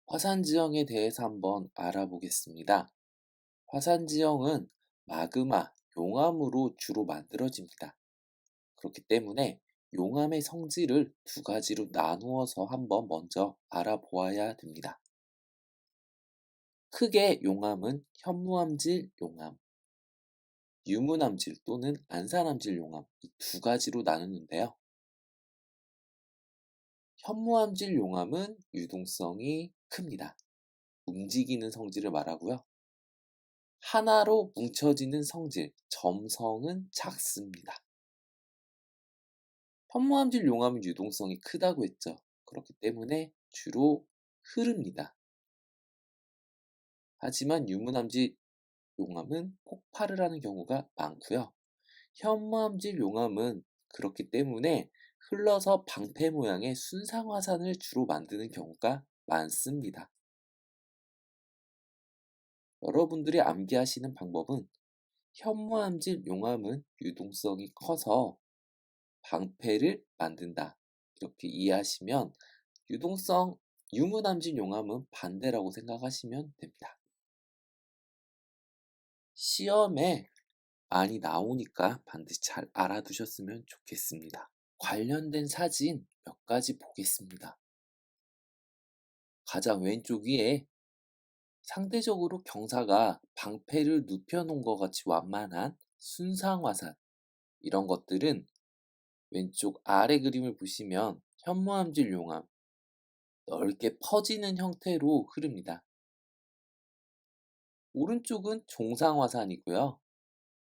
화산지형에 대해서 한번 알아보겠습니다. 화산지형은 마그마, 용암으로 주로 만들어집니다. 그렇기 때문에 용암의 성질을 두 가지로 나누어서 한번 먼저 알아보아야 됩니다. 크게 용암은 현무암질 용암, 유문암질 또는 안산암질 용암 이 두 가지로 나누는데요. 현무암질 용암은 유동성이 큽니다. 움직이는 성질을 말하고요. 하나로 뭉쳐지는 성질, 점성은 작습니다. 현무암질 용암은 유동성이 크다고 했죠. 그렇기 때문에 주로 흐릅니다. 하지만 유문암질 용암은 폭발을 하는 경우가 많고요. 현무암질 용암은 그렇기 때문에 흘러서 방패 모양의 순상화산을 주로 만드는 경우가 많습니다. 여러분들이 암기하시는 방법은 현무암질 용암은 유동성이 커서 방패를 만든다. 이렇게 이해하시면 유문암질 용암은 반대라고 생각하시면 됩니다. 시험에 많이 나오니까 반드시 잘 알아두셨으면 좋겠습니다. 관련된 사진 몇 가지 보겠습니다. 가장 왼쪽 위에 상대적으로 경사가 방패를 눕혀놓은 것 같이 완만한 순상화산, 이런 것들은 왼쪽 아래 그림을 보시면 현무암질 용암, 넓게 퍼지는 형태로 흐릅니다. 오른쪽은 종상화산이고요.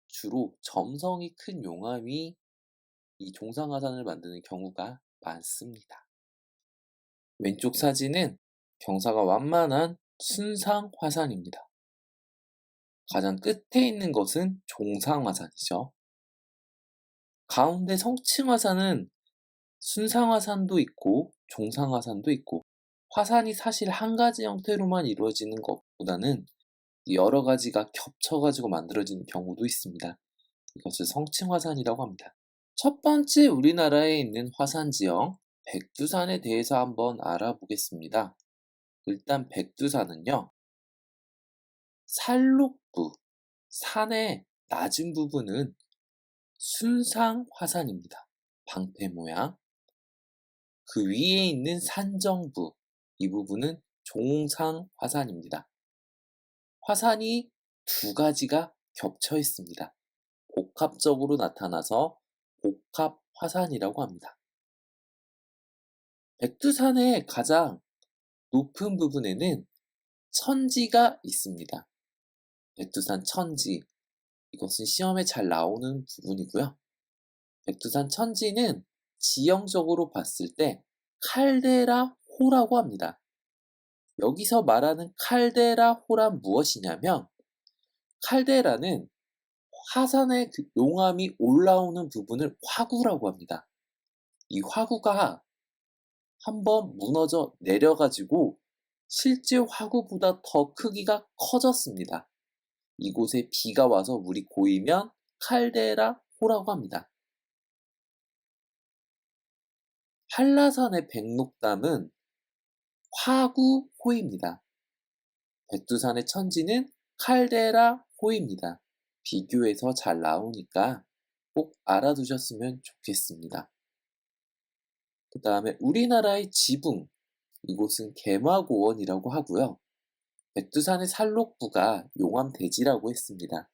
주로 점성이 큰 용암이 이 종상화산을 만드는 경우가 많습니다. 왼쪽 사진은 경사가 완만한 순상화산입니다. 가장 끝에 있는 것은 종상화산이죠. 가운데 성층화산은 순상화산도 있고 종상화산도 있고, 화산이 사실 한 가지 형태로만 이루어지는 것보다는 여러 가지가 겹쳐가지고 만들어지는 경우도 있습니다. 이것을 성층화산이라고 합니다. 첫 번째 우리나라에 있는 화산지형 백두산에 대해서 한번 알아보겠습니다. 일단 백두산은요, 산록부, 산의 낮은 부분은 순상화산입니다. 방패 모양. 그 위에 있는 산정부, 이 부분은 종상화산입니다. 화산이 두 가지가 겹쳐 있습니다. 복합적으로 나타나서 복합화산이라고 합니다. 백두산의 가장 높은 부분에는 천지가 있습니다. 백두산 천지, 이것은 시험에 잘 나오는 부분이고요. 백두산 천지는 지형적으로 봤을 때 칼데라호라고 합니다. 여기서 말하는 칼데라호란 무엇이냐면, 칼데라는 화산의 용암이 올라오는 부분을 화구라고 합니다. 이 화구가 한번 무너져 내려가지고 실제 화구보다 더 크기가 커졌습니다. 이곳에 비가 와서 물이 고이면 칼데라호라고 합니다. 한라산의 백록담은 화구호입니다. 백두산의 천지는 칼데라호입니다. 비교해서 잘 나오니까 꼭 알아두셨으면 좋겠습니다. 그 다음에 우리나라의 지붕, 이곳은 개마고원이라고 하고요. 백두산의 산록부가 용암대지라고 했습니다.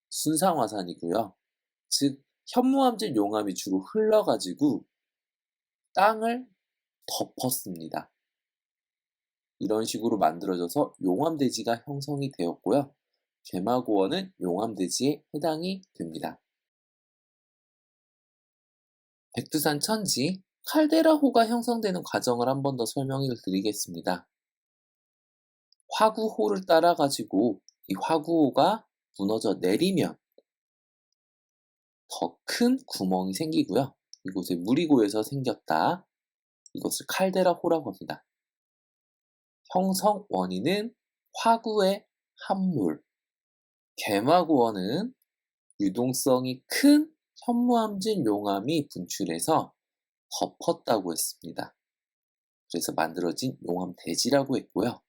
순상화산이고요. 즉 현무암질 용암이 주로 흘러가지고 땅을 덮었습니다. 이런 식으로 만들어져서 용암대지가 형성이 되었고요. 개마고원은 용암대지에 해당이 됩니다. 백두산 천지, 칼데라호가 형성되는 과정을 한 번 더 설명을 드리겠습니다. 화구호를 따라가지고 이 화구호가 무너져 내리면 더 큰 구멍이 생기고요. 이곳에 물이 고여서 생겼다. 이것을 칼데라호라고 합니다. 형성 원인은 화구의 함몰, 개마고원은 유동성이 큰 현무암질 용암이 분출해서 덮었다고 했습니다. 그래서 만들어진 용암대지라고 했고요.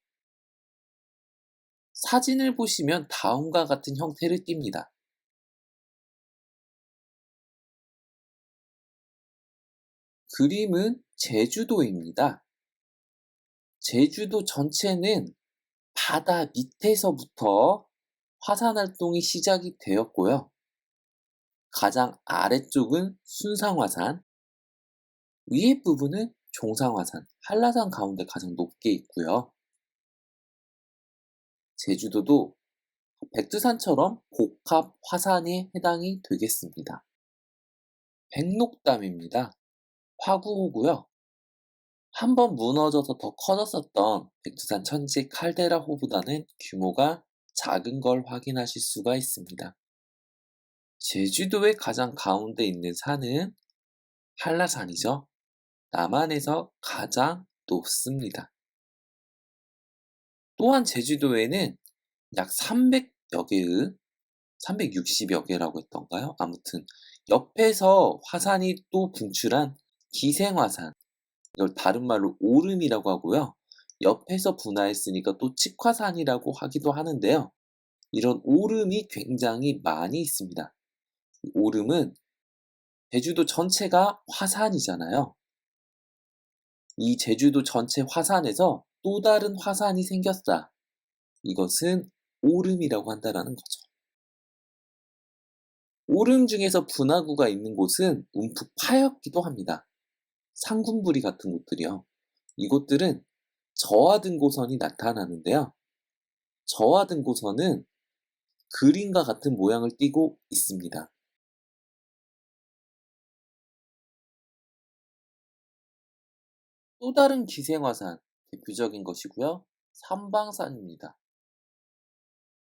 사진을 보시면 다음과 같은 형태를 띱니다. 그림은 제주도입니다. 제주도 전체는 바다 밑에서부터 화산 활동이 시작이 되었고요. 가장 아래쪽은 순상화산, 위에 부분은 종상화산, 한라산 가운데 가장 높게 있고요. 제주도도 백두산처럼 복합 화산에 해당이 되겠습니다. 백록담입니다. 화구호고요. 한번 무너져서 더 커졌었던 백두산 천지 칼데라호보다는 규모가 작은 걸 확인하실 수가 있습니다. 제주도의 가장 가운데 있는 산은 한라산이죠. 남한에서 가장 높습니다. 또한 제주도에는 약 300여 개의 360여 개라고 했던가요? 아무튼 옆에서 화산이 또 분출한 기생화산, 이걸 다른 말로 오름이라고 하고요. 옆에서 분화했으니까 또 직화산이라고 하기도 하는데요. 이런 오름이 굉장히 많이 있습니다. 오름은 제주도 전체가 화산이잖아요. 이 제주도 전체 화산에서 또 다른 화산이 생겼다. 이것은 오름이라고 한다라는 거죠. 오름 중에서 분화구가 있는 곳은 움푹 파였기도 합니다. 상군부리 같은 곳들이요. 이곳들은 저하등고선이 나타나는데요. 저하등고선은 그림과 같은 모양을 띠고 있습니다. 또 다른 기생화산, 대표적인 것이고요. 삼방산입니다.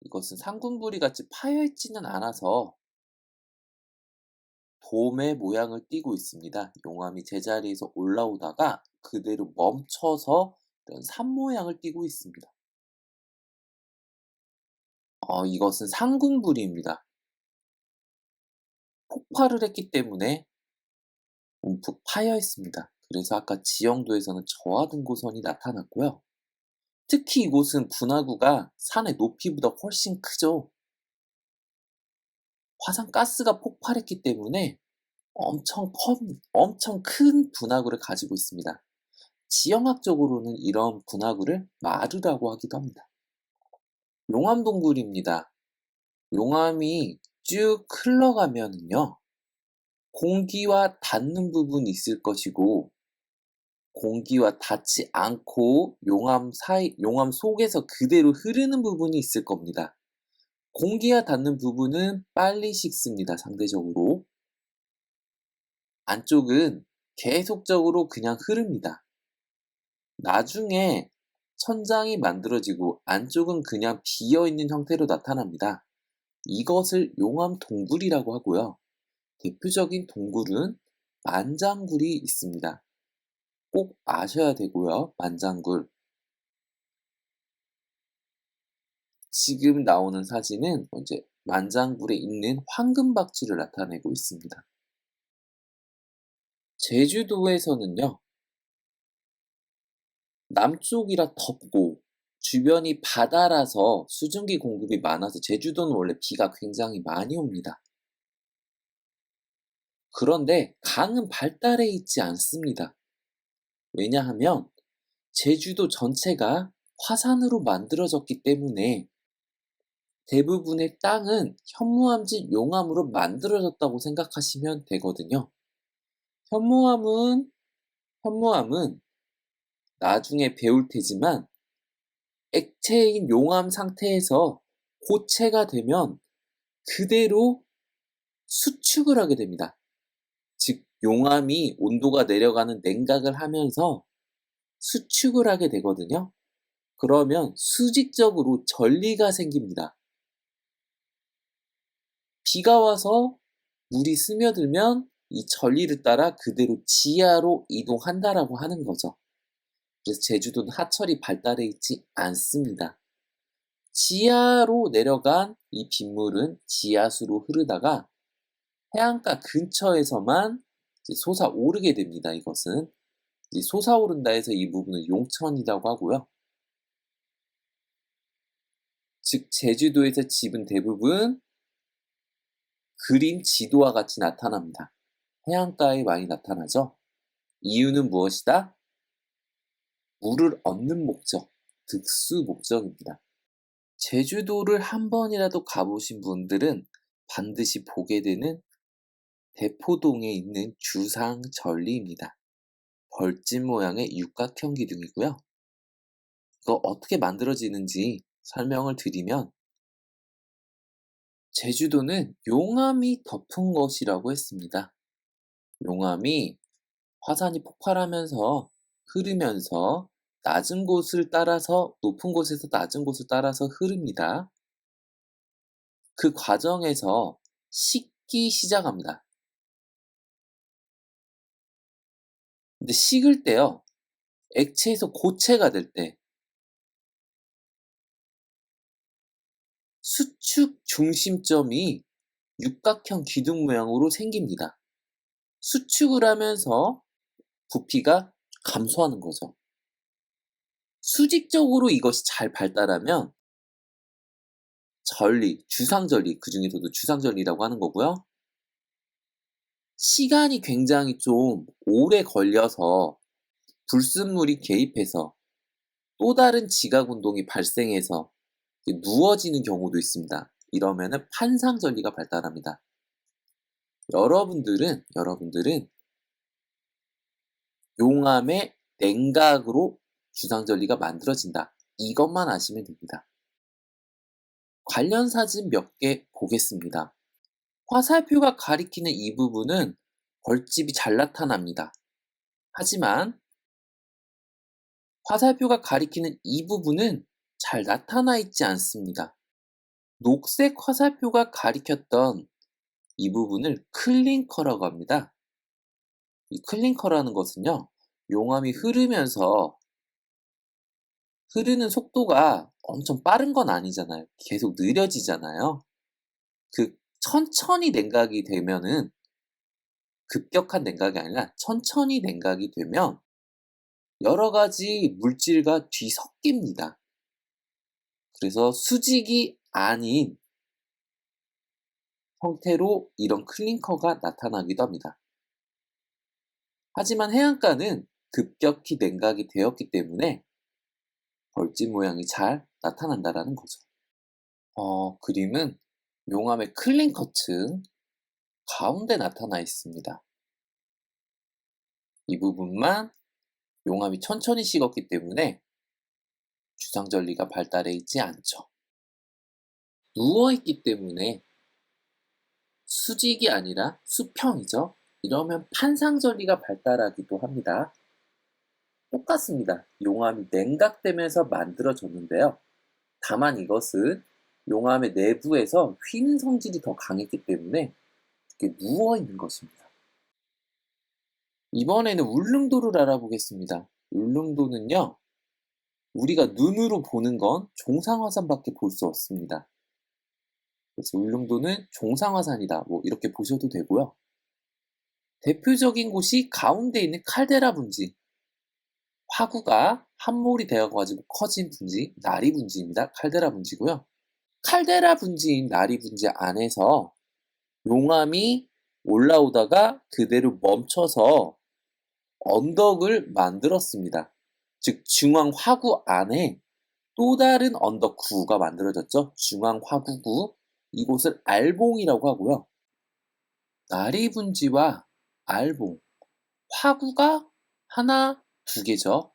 이것은 상군부리 같이 파여있지는 않아서 돔의 모양을 띠고 있습니다. 용암이 제자리에서 올라오다가 그대로 멈춰서 이런 산 모양을 띠고 있습니다. 이것은 상군부리입니다. 폭발을 했기 때문에 움푹 파여 있습니다. 그래서 아까 지형도에서는 저하등고선이 나타났고요. 특히 이곳은 분화구가 산의 높이보다 훨씬 크죠. 화산가스가 폭발했기 때문에 엄청 큰 분화구를 가지고 있습니다. 지형학적으로는 이런 분화구를 마르라고 하기도 합니다. 용암동굴입니다. 용암이 쭉 흘러가면은요, 공기와 닿는 부분이 있을 것이고, 공기와 닿지 않고 용암 속에서 그대로 흐르는 부분이 있을 겁니다. 공기와 닿는 부분은 빨리 식습니다, 상대적으로. 안쪽은 계속적으로 그냥 흐릅니다. 나중에 천장이 만들어지고 안쪽은 그냥 비어있는 형태로 나타납니다. 이것을 용암 동굴이라고 하고요. 대표적인 동굴은 만장굴이 있습니다. 꼭 아셔야 되고요. 만장굴. 지금 나오는 사진은 이제 만장굴에 있는 황금박쥐를 나타내고 있습니다. 제주도에서는요. 남쪽이라 덥고 주변이 바다라서 수증기 공급이 많아서 제주도는 원래 비가 굉장히 많이 옵니다. 그런데 강은 발달해 있지 않습니다. 왜냐하면 제주도 전체가 화산으로 만들어졌기 때문에 대부분의 땅은 현무암질 용암으로 만들어졌다고 생각하시면 되거든요. 현무암은 나중에 배울 테지만 액체인 용암 상태에서 고체가 되면 그대로 수축을 하게 됩니다. 즉 용암이 온도가 내려가는 냉각을 하면서 수축을 하게 되거든요. 그러면 수직적으로 전리가 생깁니다. 비가 와서 물이 스며들면 이 전리를 따라 그대로 지하로 이동한다라고 하는 거죠. 그래서 제주도는 하철이 발달해 있지 않습니다. 지하로 내려간 이 빗물은 지하수로 흐르다가 해안가 근처에서만 솟아오르게 됩니다. 이것은 이 솟아오른다 해서 이 부분을 용천이라고 하고요. 즉 제주도에서 집은 대부분 그림 지도와 같이 나타납니다. 해안가에 많이 나타나죠. 이유는 무엇이다? 물을 얻는 목적, 득수 목적입니다. 제주도를 한 번이라도 가보신 분들은 반드시 보게 되는 대포동에 있는 주상절리입니다. 벌집 모양의 육각형 기둥이고요. 이거 어떻게 만들어지는지 설명을 드리면 제주도는 용암이 덮은 것이라고 했습니다. 용암이 화산이 폭발하면서 흐르면서 낮은 곳을 따라서 높은 곳에서 낮은 곳을 따라서 흐릅니다. 그 과정에서 식기 시작합니다. 근데 식을 때요, 액체에서 고체가 될 때 수축 중심점이 육각형 기둥 모양으로 생깁니다. 수축을 하면서 부피가 감소하는 거죠. 수직적으로 이것이 잘 발달하면 전리, 주상절리, 그 중에서도 주상절리라고 하는 거고요. 시간이 굉장히 좀 오래 걸려서 불순물이 개입해서 또 다른 지각 운동이 발생해서 누워지는 경우도 있습니다. 이러면은 판상절리가 발달합니다. 여러분들은 용암의 냉각으로 주상절리가 만들어진다. 이것만 아시면 됩니다. 관련 사진 몇 개 보겠습니다. 화살표가 가리키는 이 부분은 벌집이 잘 나타납니다. 하지만 화살표가 가리키는 이 부분은 잘 나타나 있지 않습니다. 녹색 화살표가 가리켰던 이 부분을 클링커라고 합니다. 이 클링커라는 것은요, 용암이 흐르는 속도가 엄청 빠른 건 아니잖아요. 계속 느려지잖아요. 그 천천히 냉각이 되면은 급격한 냉각이 아니라 천천히 냉각이 되면 여러 가지 물질과 뒤섞입니다. 그래서 수직이 아닌 형태로 이런 클링커가 나타나기도 합니다. 하지만 해안가는 급격히 냉각이 되었기 때문에 벌집 모양이 잘 나타난다라는 거죠. 그림은 용암의 클링커층 가운데 나타나 있습니다. 이 부분만 용암이 천천히 식었기 때문에 주상절리가 발달해 있지 않죠. 누워있기 때문에 수직이 아니라 수평이죠. 이러면 판상절리가 발달하기도 합니다. 똑같습니다. 용암이 냉각되면서 만들어졌는데요. 다만 이것은 용암의 내부에서 휘는 성질이 더 강했기 때문에 이렇게 누워있는 것입니다. 이번에는 울릉도를 알아보겠습니다. 울릉도는요, 우리가 눈으로 보는 건 종상화산밖에 볼 수 없습니다. 그래서 울릉도는 종상화산이다, 뭐 이렇게 보셔도 되고요. 대표적인 곳이 가운데 있는 칼데라 분지. 화구가 함몰이 되어가지고 커진 분지, 나리 분지입니다. 칼데라 분지고요. 칼데라 분지인 나리 분지 안에서 용암이 올라오다가 그대로 멈춰서 언덕을 만들었습니다. 즉 중앙 화구 안에 또 다른 언덕 구가 만들어졌죠. 중앙 화구구. 이곳을 알봉이라고 하고요. 나리 분지와 알봉, 화구가 하나, 두 개죠.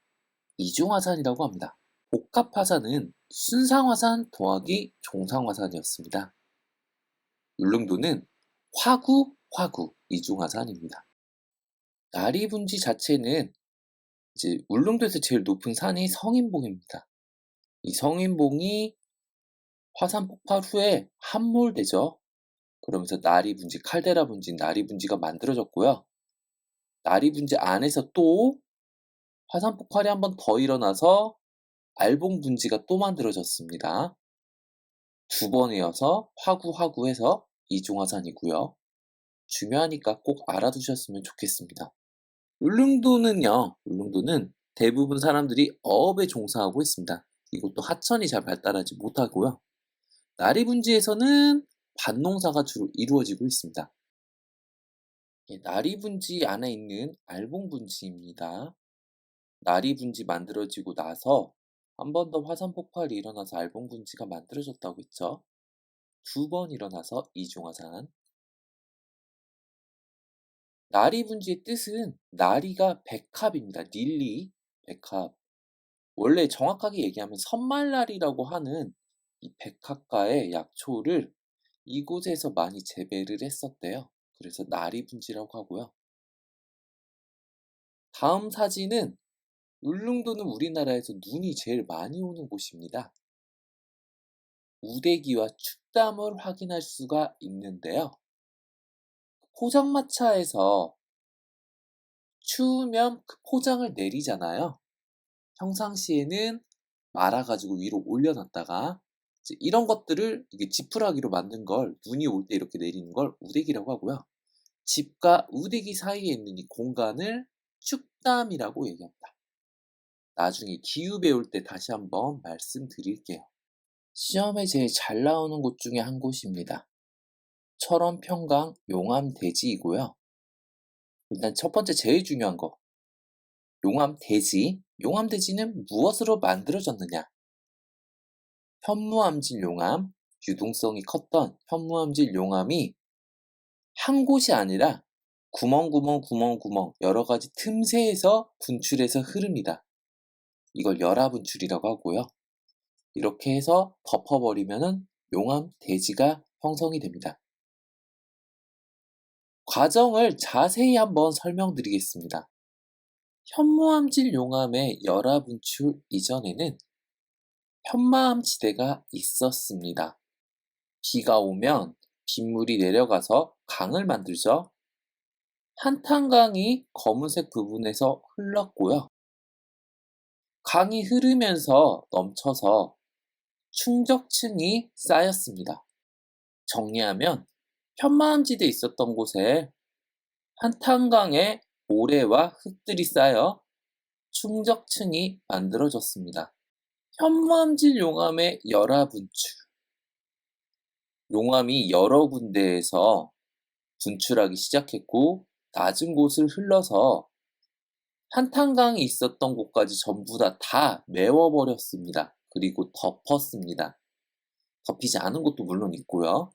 이중화산이라고 합니다. 복합화산은 순상화산 더하기 종상화산이었습니다. 울릉도는 화구, 이중화산입니다. 나리분지 자체는 이제 울릉도에서 제일 높은 산이 성인봉입니다. 이 성인봉이 화산 폭발 후에 함몰되죠. 그러면서 나리분지, 칼데라 분지, 나리분지가 만들어졌고요. 나리분지 안에서 또 화산 폭발이 한 번 더 일어나서 알봉 분지가 또 만들어졌습니다. 두 번 이어서 화구해서 이중화산이고요. 중요하니까 꼭 알아두셨으면 좋겠습니다. 울릉도는 대부분 사람들이 어업에 종사하고 있습니다. 이것도 하천이 잘 발달하지 못하고요. 나리분지에서는 밭농사가 주로 이루어지고 있습니다. 나리분지 안에 있는 알봉분지입니다. 나리분지 만들어지고 나서 한 번 더 화산 폭발이 일어나서 알봉분지가 만들어졌다고 했죠. 두 번 일어나서 이중화산. 나리분지의 뜻은 나리가 백합입니다. 닐리, 백합. 원래 정확하게 얘기하면 선말나리라고 하는 이 백합과의 약초를 이곳에서 많이 재배를 했었대요. 그래서 나리분지라고 하고요. 다음 사진은 울릉도는 우리나라에서 눈이 제일 많이 오는 곳입니다. 우대기와 축담을 확인할 수가 있는데요. 포장마차에서 추우면 그 포장을 내리잖아요. 평상시에는 말아가지고 위로 올려놨다가 이런 것들을 이게 지푸라기로 만든 걸 눈이 올 때 이렇게 내리는 걸 우대기라고 하고요. 집과 우대기 사이에 있는 이 공간을 축담이라고 얘기합니다. 나중에 기후 배울 때 다시 한번 말씀드릴게요. 시험에 제일 잘 나오는 곳 중에 한 곳입니다. 철원평강 용암대지이고요. 일단 첫 번째 제일 중요한 거, 용암대지. 용암대지는 무엇으로 만들어졌느냐? 현무암질 용암, 유동성이 컸던 현무암질 용암이 한 곳이 아니라 구멍 여러 가지 틈새에서 분출해서 흐릅니다. 이걸 열화분출이라고 하고요. 이렇게 해서 덮어버리면은 용암대지가 형성이 됩니다. 과정을 자세히 한번 설명드리겠습니다. 현무암질 용암의 열화분출 이전에는 현마암지대가 있었습니다. 비가 오면 빗물이 내려가서 강을 만들죠. 한탄강이 검은색 부분에서 흘렀고요. 강이 흐르면서 넘쳐서 충적층이 쌓였습니다. 정리하면 현마암지대에 있었던 곳에 한탄강에 모래와 흙들이 쌓여 충적층이 만들어졌습니다. 현무암질 용암의 열화분출. 용암이 여러 군데에서 분출하기 시작했고 낮은 곳을 흘러서 한탄강이 있었던 곳까지 전부 다 메워버렸습니다. 그리고 덮었습니다. 덮이지 않은 곳도 물론 있고요.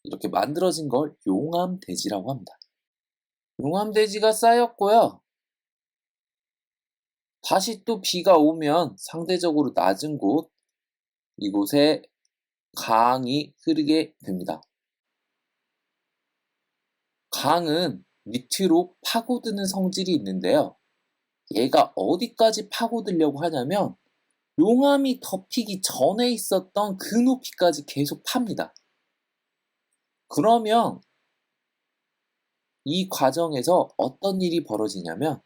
이렇게 만들어진 걸 용암대지라고 합니다. 용암대지가 쌓였고요. 다시 또 비가 오면 상대적으로 낮은 곳, 이곳에 강이 흐르게 됩니다. 강은 밑으로 파고드는 성질이 있는데요. 얘가 어디까지 파고들려고 하냐면 용암이 덮이기 전에 있었던 그 높이까지 계속 팝니다. 그러면 이 과정에서 어떤 일이 벌어지냐면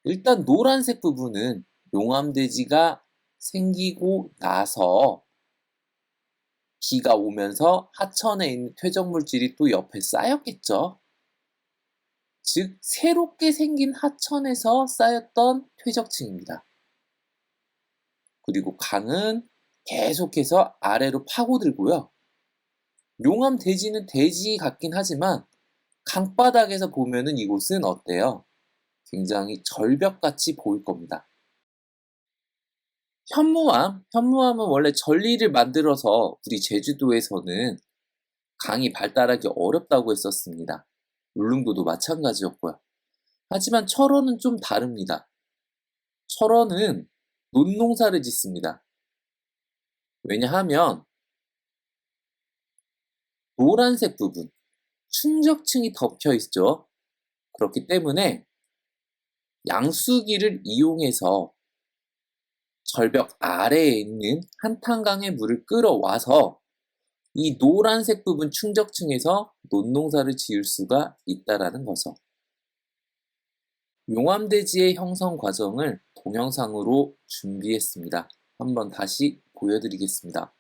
일단 노란색 부분은 용암대지가 생기고 나서 비가 오면서 하천에 있는 퇴적물질이 또 옆에 쌓였겠죠. 즉 새롭게 생긴 하천에서 쌓였던 퇴적층입니다. 그리고 강은 계속해서 아래로 파고들고요. 용암대지는 대지 같긴 하지만 강바닥에서 보면은 이곳은 어때요? 굉장히 절벽같이 보일 겁니다. 현무암은 원래 전리를 만들어서 우리 제주도에서는 강이 발달하기 어렵다고 했었습니다. 울릉도도 마찬가지였고요. 하지만 철원은 좀 다릅니다. 철원은 논농사를 짓습니다. 왜냐하면 노란색 부분, 충적층이 덮여 있죠. 그렇기 때문에 양수기를 이용해서 절벽 아래에 있는 한탄강의 물을 끌어와서 이 노란색 부분 충적층에서 논농사를 지을 수가 있다라는 거죠. 용암대지의 형성 과정을 동영상으로 준비했습니다. 한번 다시 보여드리겠습니다.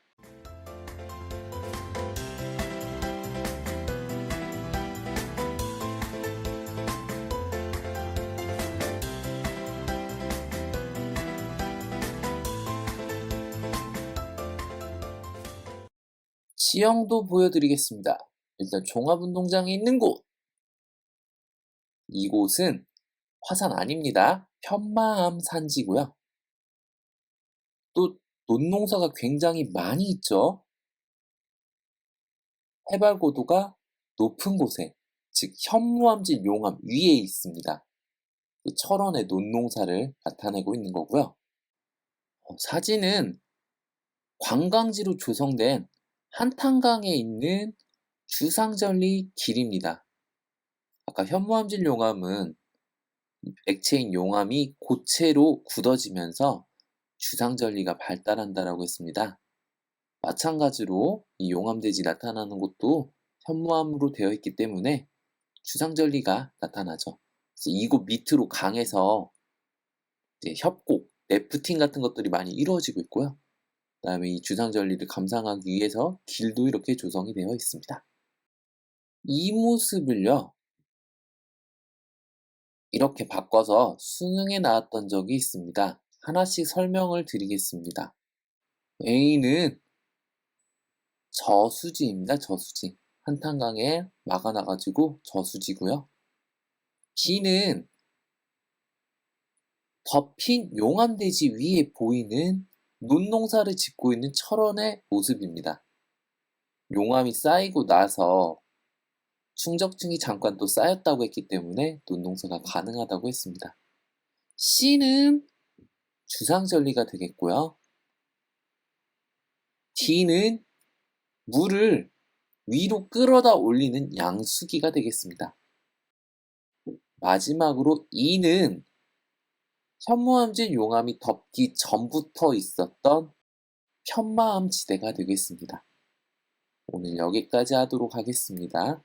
지형도 보여드리겠습니다. 일단 종합운동장이 있는 곳. 이곳은 화산 아닙니다. 편마암 산지고요. 또 논농사가 굉장히 많이 있죠. 해발 고도가 높은 곳에, 즉 현무암진 용암 위에 있습니다. 이 철원의 논농사를 나타내고 있는 거고요. 사진은 관광지로 조성된 한탄강에 있는 주상절리 길입니다. 아까 현무암진 용암은 액체인 용암이 고체로 굳어지면서 주상절리가 발달한다라고 했습니다. 마찬가지로 이 용암대지 나타나는 곳도 현무암으로 되어 있기 때문에 주상절리가 나타나죠. 그래서 이곳 밑으로 강에서 이제 협곡, 래프팅 같은 것들이 많이 이루어지고 있고요. 그다음에 이 주상절리를 감상하기 위해서 길도 이렇게 조성이 되어 있습니다. 이 모습을요, 이렇게 바꿔서 수능에 나왔던 적이 있습니다. 하나씩 설명을 드리겠습니다. A는 저수지입니다. 저수지. 한탄강에 막아놔가지고 저수지고요. B는 덮인 용암대지 위에 보이는 논농사를 짓고 있는 철원의 모습입니다. 용암이 쌓이고 나서 충적층이 잠깐 또 쌓였다고 했기 때문에 논농사가 가능하다고 했습니다. C는 주상절리가 되겠고요. D는 물을 위로 끌어다 올리는 양수기가 되겠습니다. 마지막으로 E는 현무암진 용암이 덮기 전부터 있었던 편마암 지대가 되겠습니다. 오늘 여기까지 하도록 하겠습니다.